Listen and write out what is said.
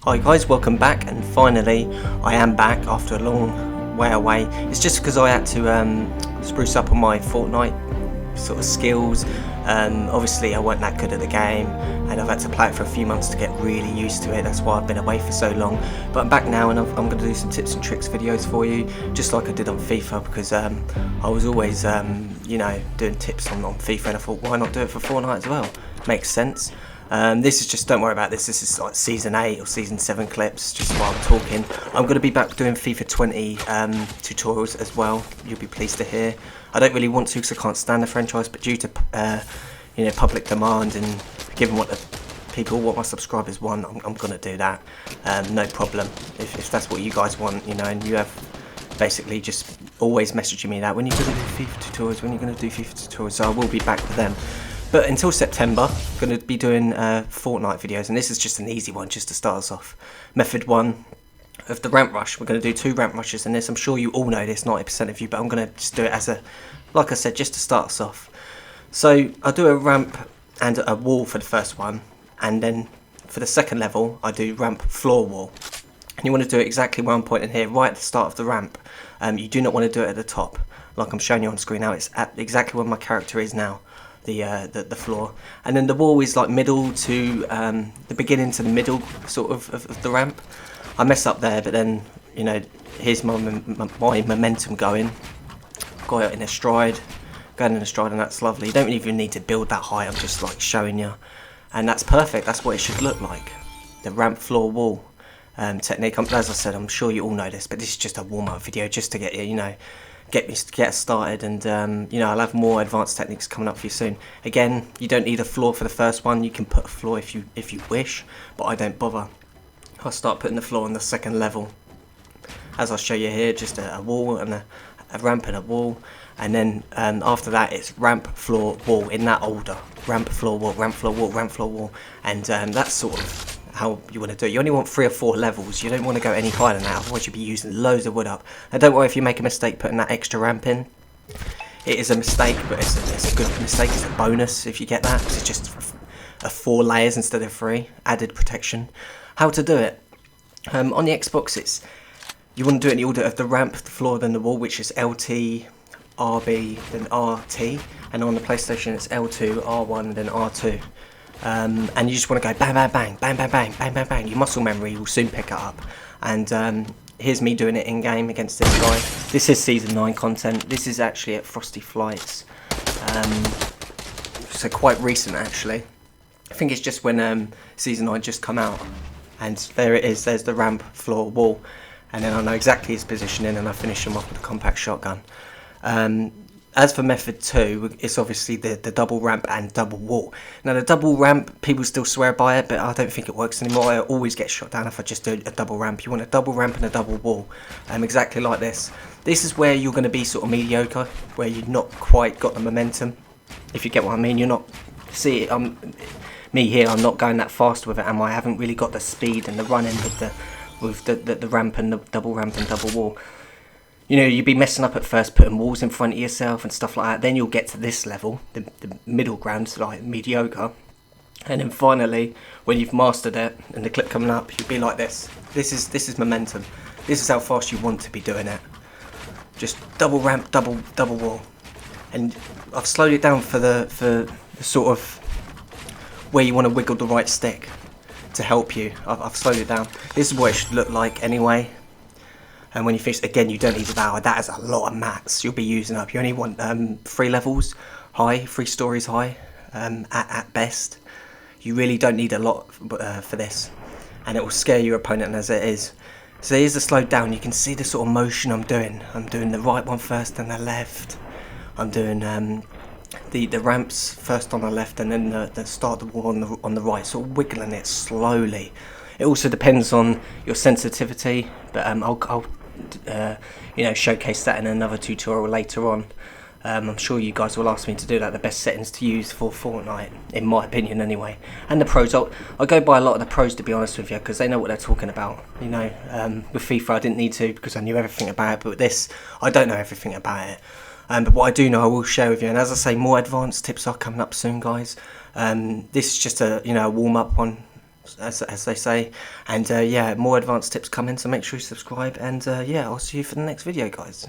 Hi guys, welcome back, and finally I am back after a long way away. It's just because I had to spruce up on my Fortnite sort of skills. Obviously I wasn't that good at the game and I've had to play it for a few months to get really used to it. That's why I've been away for so long, but I'm back now and I'm going to do some tips and tricks videos for you, just like I did on FIFA, because I was always doing tips on FIFA, and I thought, why not do it for Fortnite as well? Makes sense. This is just, don't worry about this, this is like season 8 or season 7 clips, just while I'm talking. I'm going to be back doing FIFA 20 tutorials as well, you'll be pleased to hear. I don't really want to because I can't stand the franchise, but due to public demand and given what my subscribers want, I'm going to do that, no problem. If that's what you guys want, and you have basically just always messaging me that, when you're going to do FIFA tutorials, so I will be back with them. But until September, I'm going to be doing Fortnite videos, and this is just an easy one just to start us off. Method 1 of the ramp rush. We're going to do 2 ramp rushes in this. I'm sure you all know this, 90% of you, but I'm going to just do it as like I said, just to start us off. So I'll do a ramp and a wall for the first one, and then for the second level, I do ramp floor wall. And you want to do it exactly where I'm pointing here, right at the start of the ramp. You do not want to do it at the top, like I'm showing you on screen now. It's at exactly where my character is now. The floor, and then the wall is like middle to the beginning to the middle sort of the ramp. I mess up there, but then here's my momentum going. Got it in a stride, going in a stride, and that's lovely. You don't even need to build that high. I'm just like showing you, and that's perfect. That's what it should look like, the ramp floor wall technique. As I said, I'm sure you all know this, but this is just a warm-up video just to get you get us started, and I'll have more advanced techniques coming up for you soon. Again, you don't need a floor for the first one. You can put a floor if you wish, but I don't bother. I'll start putting the floor on the second level, as I'll show you here. Just a wall and a ramp and a wall, and then after that it's ramp, floor, wall, in that order. Ramp, floor, wall, ramp, floor, wall, ramp, floor, wall, and that's sort of how you want to do it. You only want 3 or 4 levels. You don't want to go any higher than that, otherwise you'll be using loads of wood up. Now don't worry if you make a mistake putting that extra ramp in. It is a mistake, but it's a good mistake. It's a bonus if you get that, because it's just 4 layers instead of 3, added protection. How to do it? On the Xbox, you want to do it in the order of the ramp, the floor, then the wall, which is LT, RB, then RT, and on the PlayStation it's L2, R1, then R2. And you just want to go bang, bang, bang, bang, bang, bang, bang, bang, bang. Your muscle memory will soon pick it up. And here's me doing it in game against this guy. This is season 9 content. This is actually at Frosty Flights, so quite recent actually. I think it's just when season 9 just come out, and there it is. There's the ramp, floor, wall, and then I know exactly his positioning, and I finish him off with a compact shotgun. As for method 2, it's obviously the double ramp and double wall. Now the double ramp, people still swear by it, but I don't think it works anymore. I always get shot down if I just do a double ramp. You want a double ramp and a double wall, exactly like this. This is where you're going to be sort of mediocre, where you've not quite got the momentum, if you get what I mean. You're not, see, me here, I'm not going that fast with it, am I? I haven't really got the speed and the running with the ramp and the double ramp and double wall. You'd be messing up at first, putting walls in front of yourself and stuff like that. Then you'll get to this level, the middle ground, like mediocre. And then finally, when you've mastered it and the clip coming up, you'll be like this. This is momentum. This is how fast you want to be doing it. Just double ramp, double wall. And I've slowed it down for the sort of where you want to wiggle the right stick to help you. I've slowed it down. This is what it should look like anyway. And when you finish, again, you don't need to devour. That is a lot of mats you'll be using up. You only want 3 levels high, 3 stories high, at best. You really don't need a lot for this, and it will scare your opponent as it is. So here's the slowed down. You can see the sort of motion I'm doing. I'm doing the right one first, then the left. I'm doing the ramps first on the left, and then the start of the wall on the right. Sort of wiggling it slowly. It also depends on your sensitivity, but I'll showcase that in another tutorial later on. I'm sure you guys will ask me to do that, the best settings to use for Fortnite, in my opinion anyway. And the pros, I'll go by a lot of the pros, to be honest with you, because they know what they're talking about. With FIFA I didn't need to, because I knew everything about it, but with this I don't know everything about it. But what I do know I will share with you, and as I say, more advanced tips are coming up soon, guys. This is just a warm-up one. as they say. And yeah, more advanced tips coming, so make sure you subscribe, and yeah, I'll see you for the next video, guys.